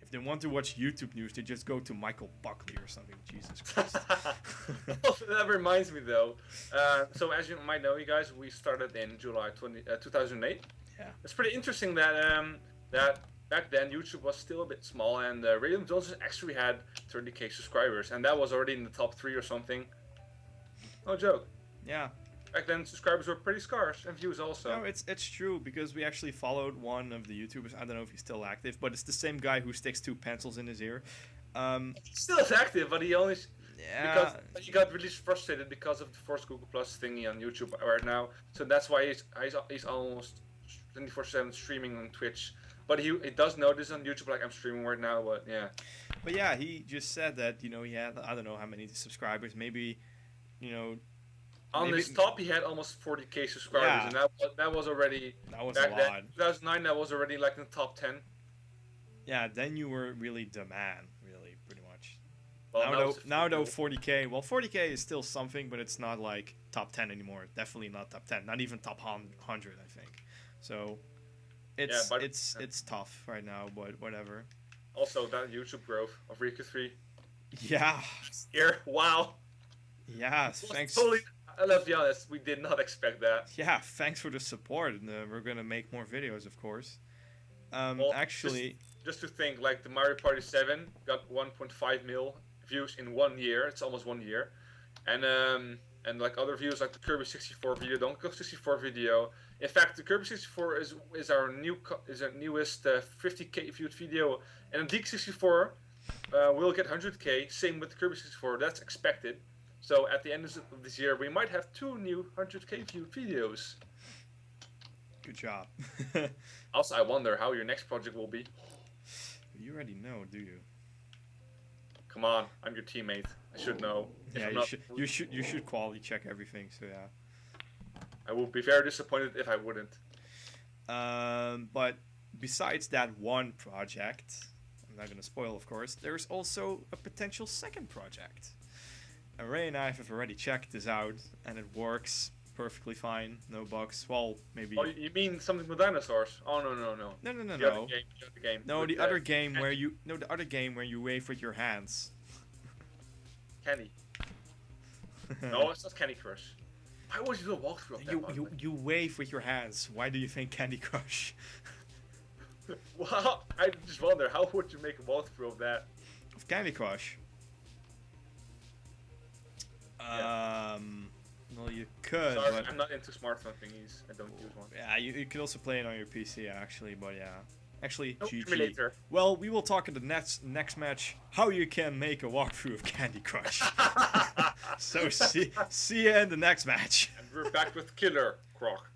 If they want to watch YouTube news, they just go to Michael Buckley or something. Jesus Christ. That reminds me though. So as you might know, you guys, we started in July 2008. Yeah. It's pretty interesting that that back then YouTube was still a bit small, and Rayque Johnson actually had 30k subscribers, and that was already in the top 3 or something. No joke. Yeah. Back then, subscribers were pretty scarce, and views also. No, it's true, because we actually followed one of the YouTubers. I don't know if he's still active, but it's the same guy who sticks 2 pencils in his ear. He still is active, but he only Yeah. because he got really frustrated because of the Force Google Plus thingy on YouTube right now. So that's why he's almost 24/7 streaming on Twitch. But he does notice on YouTube, like, I'm streaming right now, but yeah. But yeah, he just said that, you know, he had, I don't know how many subscribers, maybe, you know... On his top, he had almost 40k subscribers, Yeah. and that was already... That was back a lot. then, 2009, that was already, like, in the top 10. Yeah, then you were really the man, really, pretty much. Well, Now though, 40k, well, 40k is still something, but it's not, like, top 10 anymore. Definitely not top 10. Not even top 100, I think. So... It's tough right now, but whatever. Also, that YouTube growth of Rayque3. Yeah. Here, wow. Yeah, thanks. Totally, let's be honest, we did not expect that. Yeah, thanks for the support, and we're gonna make more videos, of course. Well, actually... Just to think, like, the Mario Party 7 got 1.5 mil views in 1 year. It's almost 1 year. And like other views, like the Kirby 64 video, Donkey Kong 64 video. In fact, the Kirby 64 is our newest 50k viewed video, and the Deke 64 will get 100k. Same with the Kirby 64. That's expected. So at the end of this year, we might have 2 new 100k viewed videos. Good job. Also, I wonder how your next project will be. You already know, do you? Come on, I'm your teammate. I should know. Yeah, you should quality check everything. So yeah. I would be very disappointed if I wouldn't. But besides that one project, I'm not gonna spoil, of course. There's also a potential second project. And Ray and I have already checked this out, and it works perfectly fine. No bugs. Well, maybe. Oh, you mean something with dinosaurs? Oh no. No. The other game. No, the other game where you wave with your hands. Candy. No, it's not Candy Crush. Why would you do a walkthrough of that? You wave with your hands. Why do you think Candy Crush? Well, I just wonder, how would you make a walkthrough of that? Of Candy Crush? Yeah. Well, you could. Sorry, but I'm not into smartphone thingies. I don't use one. Yeah, you could also play it on your PC, actually, but yeah. Actually, No GG. emulator. Well, we will talk in the next match how you can make a walkthrough of Candy Crush. So see you in the next match. And we're back with Killer Croc.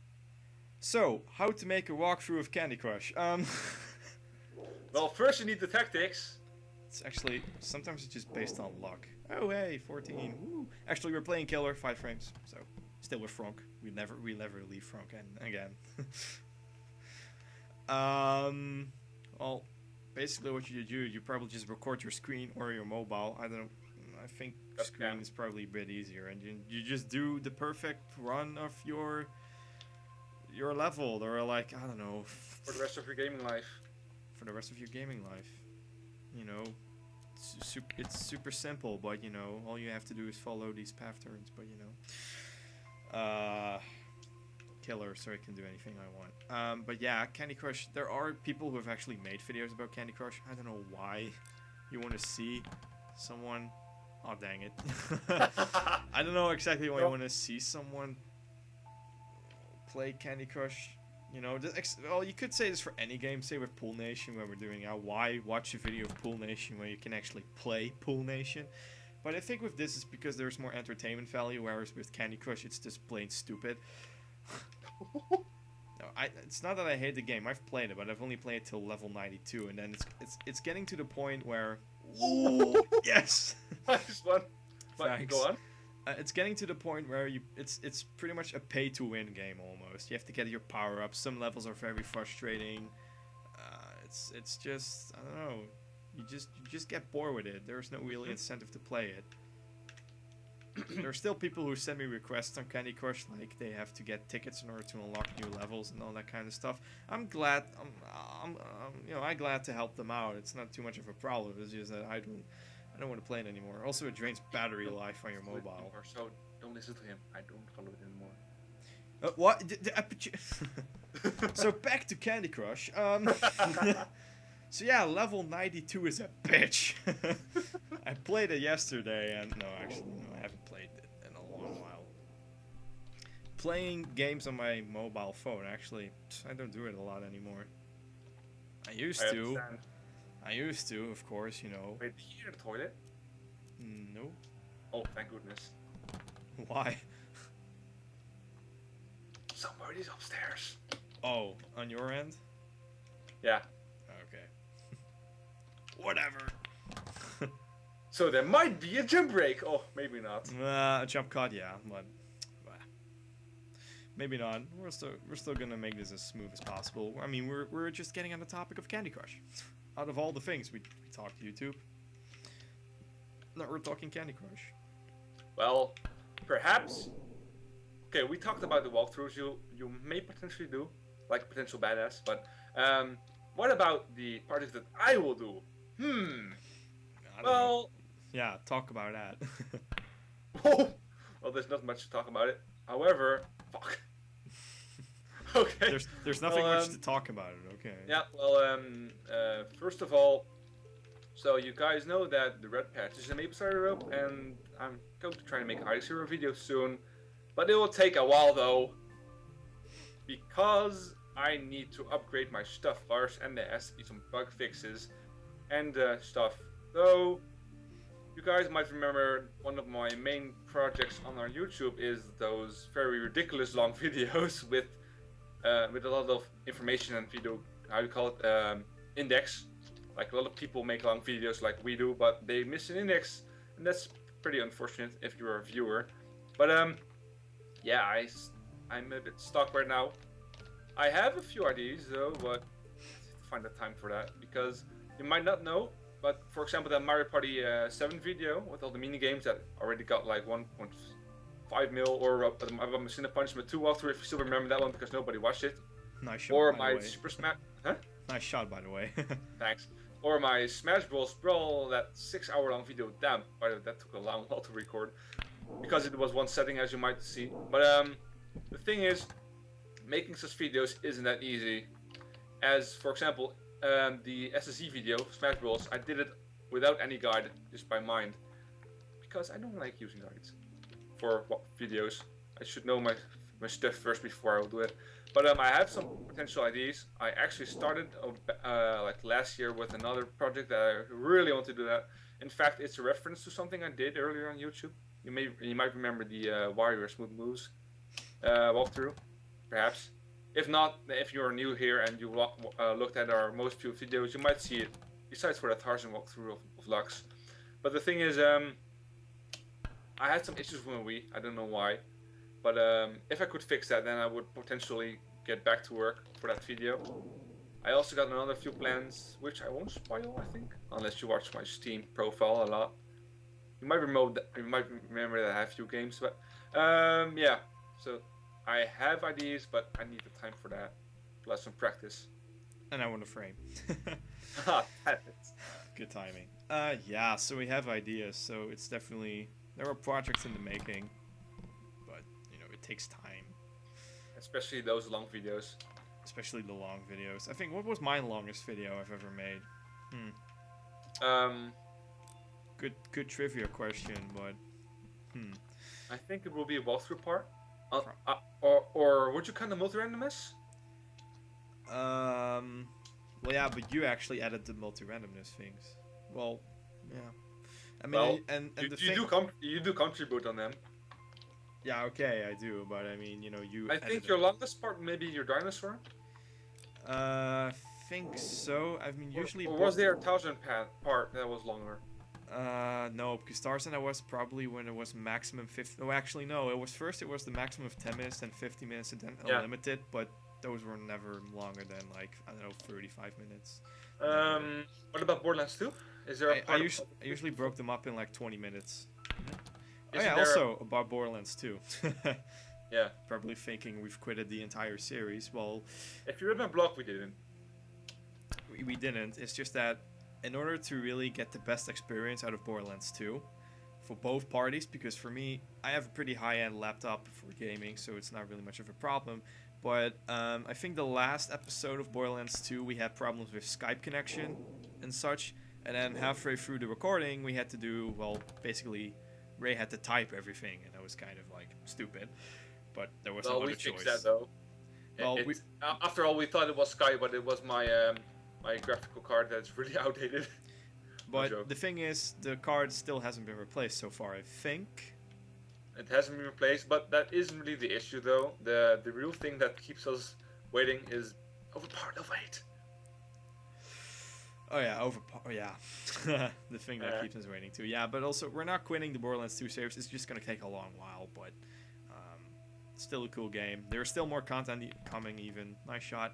So, how to make a walkthrough of Candy Crush? Well, first you need the tactics. It's actually, sometimes it's just based on luck. Oh hey, 14. Woo. Actually, we're playing Killer, 5 frames. So, still with Frank. We never leave Frank again. Well, basically what you do, you probably just record your screen or your mobile. I think screen is probably a bit easier, and you just do the perfect run of your level, or like, I don't know, For the rest of your gaming life. For the rest of your gaming life. You know, it's super simple, but you know, all you have to do is follow these path turns, but you know. Killer, so I can do anything I want. But yeah, Candy Crush, there are people who have actually made videos about Candy Crush. I don't know why you want to see someone... Oh, dang it. I don't know exactly why you want to see someone play Candy Crush. You know, well, you could say this for any game. Say with Pool Nation, where we're doing now. Why watch a video of Pool Nation where you can actually play Pool Nation? But I think with this, it's because there's more entertainment value, whereas with Candy Crush, it's just plain stupid. No, it's not that I hate the game. I've played it, but I've only played it till level 92, and then it's getting to the point where... Ooh, yes! Nice one. Thanks. Go on. It's getting to the point where it's pretty much a pay-to-win game almost. You have to get your power-ups. Some levels are very frustrating. it's just, I don't know. You just get bored with it. There's no really incentive to play it. There are still people who send me requests on Candy Crush, like they have to get tickets in order to unlock new levels and all that kind of stuff. I'm glad, I'm glad to help them out. It's not too much of a problem. It's just that I don't want to play it anymore. Also, it drains battery life on your mobile. So don't listen to him. I don't follow it anymore. What? So back to Candy Crush. So yeah, level 92 is a bitch. I played it yesterday, and no, I haven't played it in a long while. Playing games on my mobile phone, actually, I don't do it a lot anymore. I used to, of course, you know. Wait, did you hear the toilet? No. Oh, thank goodness. Why? Somebody's upstairs. Oh, on your end? Yeah. Okay. Whatever. So there might be a jump break. Oh, maybe not. A jump cut, yeah, but maybe not. We're still gonna make this as smooth as possible. I mean, we're just getting on the topic of Candy Crush. Out of all the things we talked YouTube, no, we're talking Candy Crush. Well, perhaps. Okay, we talked about the walkthroughs you may potentially do, like potential badass. But what about the projects that I will do? I don't know. Well. Yeah, talk about that. Well, there's not much to talk about it. However, fuck. Okay. There's nothing much to talk about it. Okay. Yeah. Well, first of all, so you guys know that the red patch is a maple cider rope, and I'm going to try to make a Zero video soon, but it will take a while though, because I need to upgrade my stuff first, and there has to be some bug fixes and stuff. So. You guys might remember one of my main projects on our YouTube is those very ridiculous long videos with a lot of information and video, how do you call it, index. Like a lot of people make long videos like we do, but they miss an index, and that's pretty unfortunate if you're a viewer. But yeah, I'm a bit stuck right now. I have a few ideas though, but I find the time for that, because you might not know. But for example, that Mario Party 7 video with all the mini games that already got like 1.5 mil, or I've Machine Punishment 2 walkthrough, if you still remember that one, because nobody watched it. Nice shot. Or by my the way. Super Smash. Huh? Nice shot, by the way. Thanks. Or my Smash Bros. Brawl, that 6-hour long video. Damn, by the way, that took a long while to record, because it was one setting, as you might see. But the thing is, making such videos isn't that easy. As for example. The SSE video, Smash Bros, I did it without any guide, just by mind, because I don't like using guides for videos. I should know my stuff first before I will do it. But I have some potential ideas. I actually started like last year with another project that I really want to do that. In fact, it's a reference to something I did earlier on YouTube. You might remember the Warrior Smooth Moves walkthrough, perhaps. If not, if you're new here and you looked at our most viewed videos, you might see it, besides for that Tarzan walkthrough of Lux. But the thing is, I had some issues with my Wii, I don't know why. But if I could fix that, then I would potentially get back to work for that video. I also got another few plans, which I won't spoil, I think, unless you watch my Steam profile a lot. You might remember that I have a few games, but yeah, so... I have ideas, but I need the time for that, plus some practice. And I want a frame. Perfect. Good timing. Yeah, so we have ideas, so it's definitely, there are projects in the making, but, you know, it takes time. Especially those long videos. Especially the long videos. I think, what was my longest video I've ever made? Good trivia question, but, I think it will be a walkthrough part. Or would you kind of multi-randomness? Well, yeah, but you actually added the multi-randomness things. Well, yeah. I mean, well, and you do contribute on them. Yeah, okay, I do, but I mean, you know, you. I think your longest part, maybe your dinosaur. Think so. I mean, usually. Or was there a 1,000 part that was longer? No, because Tarzan I was probably when it was maximum 50. Oh, actually, no. It was the maximum of 10 minutes, then 50 minutes, and then unlimited. But those were never longer than like, I don't know, 35 minutes. What about Borderlands 2? Is there a part I usually broke them up in like 20 minutes. Oh Isn't yeah, there also about Borderlands 2. Yeah. Probably thinking we've quitted the entire series. Well, If you read my blog, we didn't. we didn't. It's just that in order to really get the best experience out of Borderlands 2, for both parties, because for me, I have a pretty high-end laptop for gaming, so it's not really much of a problem. But I think the last episode of Borderlands 2, we had problems with Skype connection and such. And then halfway through the recording, we had to do, well, basically, Ray had to type everything, and that was kind of like stupid. But there was no other choice. Fixed that though. Well, after all, we thought it was Sky, but it was my my graphical card that's really outdated. But the thing is, the card still hasn't been replaced so far, I think. It hasn't been replaced, but that isn't really the issue though. The real thing that keeps us waiting is overpowered weight. Oh yeah, the thing that keeps us waiting too. Yeah, but also we're not quitting the Borderlands 2 series. It's just gonna take a long while, but it's still a cool game. There's still more content coming. Even nice shot.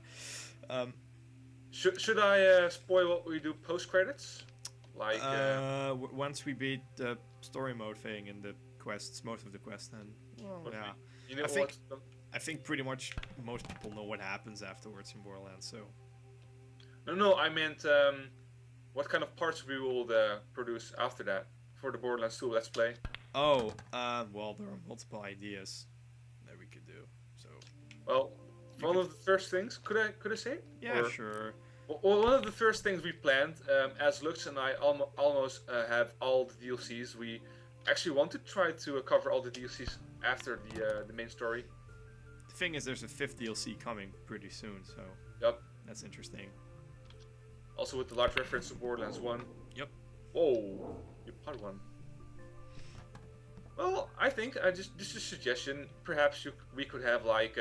Should I spoil what we do post credits? Like once we beat the story mode thing and the quests, most of the quests, then yeah. You know I think pretty much most people know what happens afterwards in Borderlands. So. No, I meant what kind of parts we will produce after that for the Borderlands 2 Let's Play. Oh, well, there are multiple ideas that we could do. So. Well, one of the first things, could I say it? Yeah, or, sure. Well, one of the first things we planned, as Lux and I almost have all the DLCs. We actually want to try to cover all the DLCs after the main story. The thing is, there's a 5th DLC coming pretty soon, so. Yep. That's interesting. Also with the large reference to Borderlands 1. Yep. Whoa, you part 1. Well, I think just a suggestion. Perhaps we could have like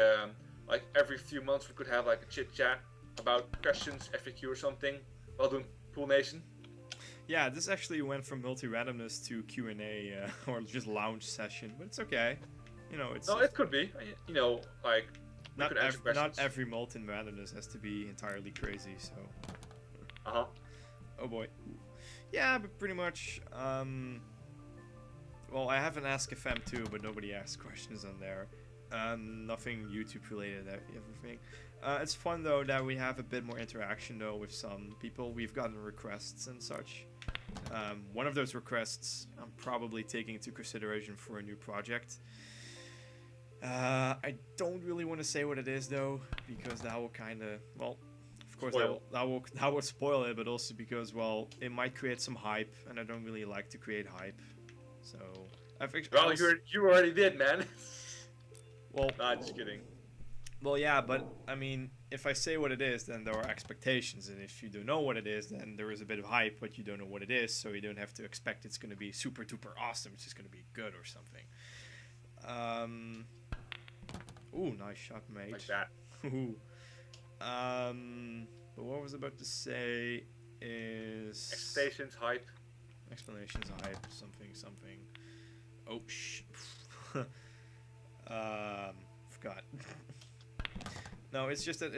every few months we could have like a chit chat about questions, FAQ or something, while doing Pool Nation. Yeah, this actually went from multi-randomness to Q&A or just lounge session, but it's okay. You know, it's. No, it could be. You know, like. Not every molten randomness has to be entirely crazy, so. Uh-huh. Oh boy. Yeah, but pretty much, well, I have an Ask FM too, but nobody asks questions on there. Nothing YouTube related, everything. It's fun though that we have a bit more interaction though with some people. We've gotten requests and such. One of those requests I'm probably taking into consideration for a new project. I don't really want to say what it is though, because that will kind of, well, of course that will spoil it, but also because, well, it might create some hype, and I don't really like to create hype. So well, you already did, man. Well, nah, just kidding. Well, yeah, but I mean, if I say what it is, then there are expectations, and if you don't know what it is, then there is a bit of hype, but you don't know what it is, so you don't have to expect it's going to be super duper awesome. It's just going to be good or something. Ooh, nice shot, mate. Like that. Ooh. But what I was about to say is... Expectations, hype. Explanations, hype, something. Oh, forgot. No, it's just that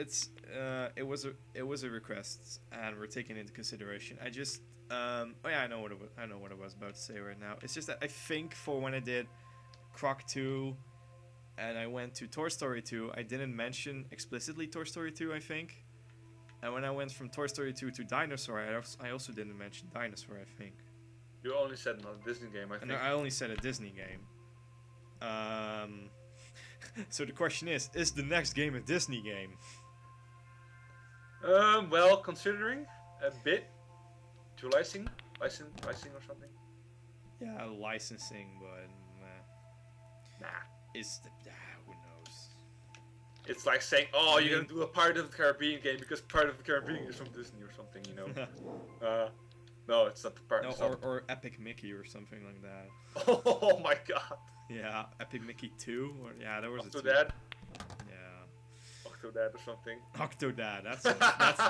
it was a request, and we're taking it into consideration. I just, oh yeah, I know what I was about to say right now. It's just that I think for when I did Croc 2, and I went to Toy Story 2, I didn't mention explicitly Toy Story 2, I think. And when I went from Toy Story 2 to Dinosaur, I also didn't mention Dinosaur, I think. You only said not a Disney game, I think. No, I only said a Disney game. So the question is the next game a Disney game? Well, considering a bit to licensing or something. Yeah, licensing, but nah. Who knows? It's like saying, oh, you're gonna do a Pirate of the Caribbean game because Pirate of the Caribbean is from Disney or something, you know. No, it's not the part. No, or Epic Mickey or something like that. Oh my god. Yeah, Epic Mickey 2? Or, yeah, there was Octodad? Yeah. Octodad or something. Octodad,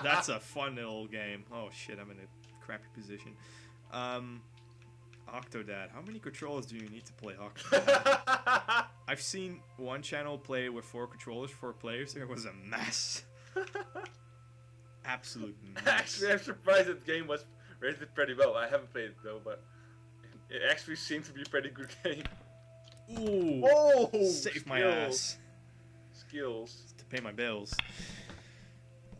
that's a fun little game. Oh shit, I'm in a crappy position. Octodad. How many controllers do you need to play Octodad? I've seen one channel play with 4 controllers, 4 players. It was a mess. Absolute mess. Actually, I'm surprised that game was rated pretty well. I haven't played it though, but it actually seemed to be a pretty good game. Ooh. Oh, Save my ass. Skills. To pay my bills.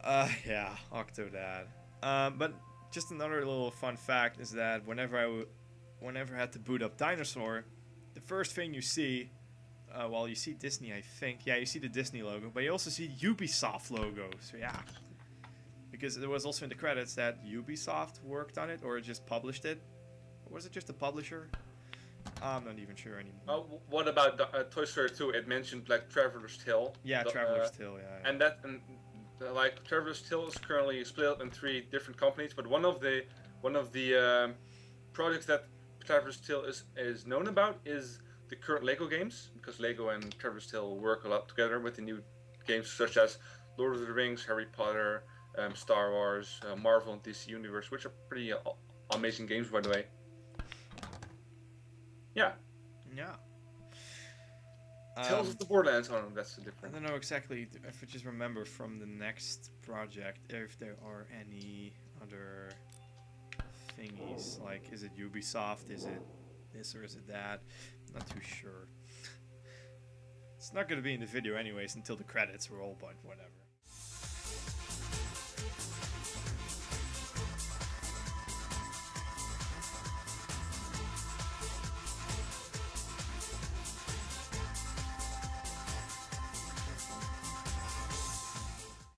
Yeah, Octodad. But just another little fun fact is that whenever I had to boot up Dinosaur, the first thing you see, well, you see Disney, I think. Yeah, you see the Disney logo, but you also see Ubisoft logo. So yeah, because there was also in the credits that Ubisoft worked on it or just published it. Or was it just a publisher? I'm not even sure anymore. What about Toy Story 2? It mentioned like Traveler's Tale. Yeah, Traveler's Tale. Yeah. And like Traveler's Tale is currently split up in 3 different companies, but one of the projects that Traveler's Tale is known about is the current Lego games, because Lego and Traveler's Tale work a lot together with the new games such as Lord of the Rings, Harry Potter, Star Wars, Marvel and DC Universe, which are pretty amazing games, by the way. Yeah. Yeah. Tales of the Borderlands. Oh, no, that's the difference. I don't know exactly if I just remember from the next project if there are any other thingies. Like, is it Ubisoft? Is it this or is it that? I'm not too sure. It's not going to be in the video anyways until the credits roll, but whatever.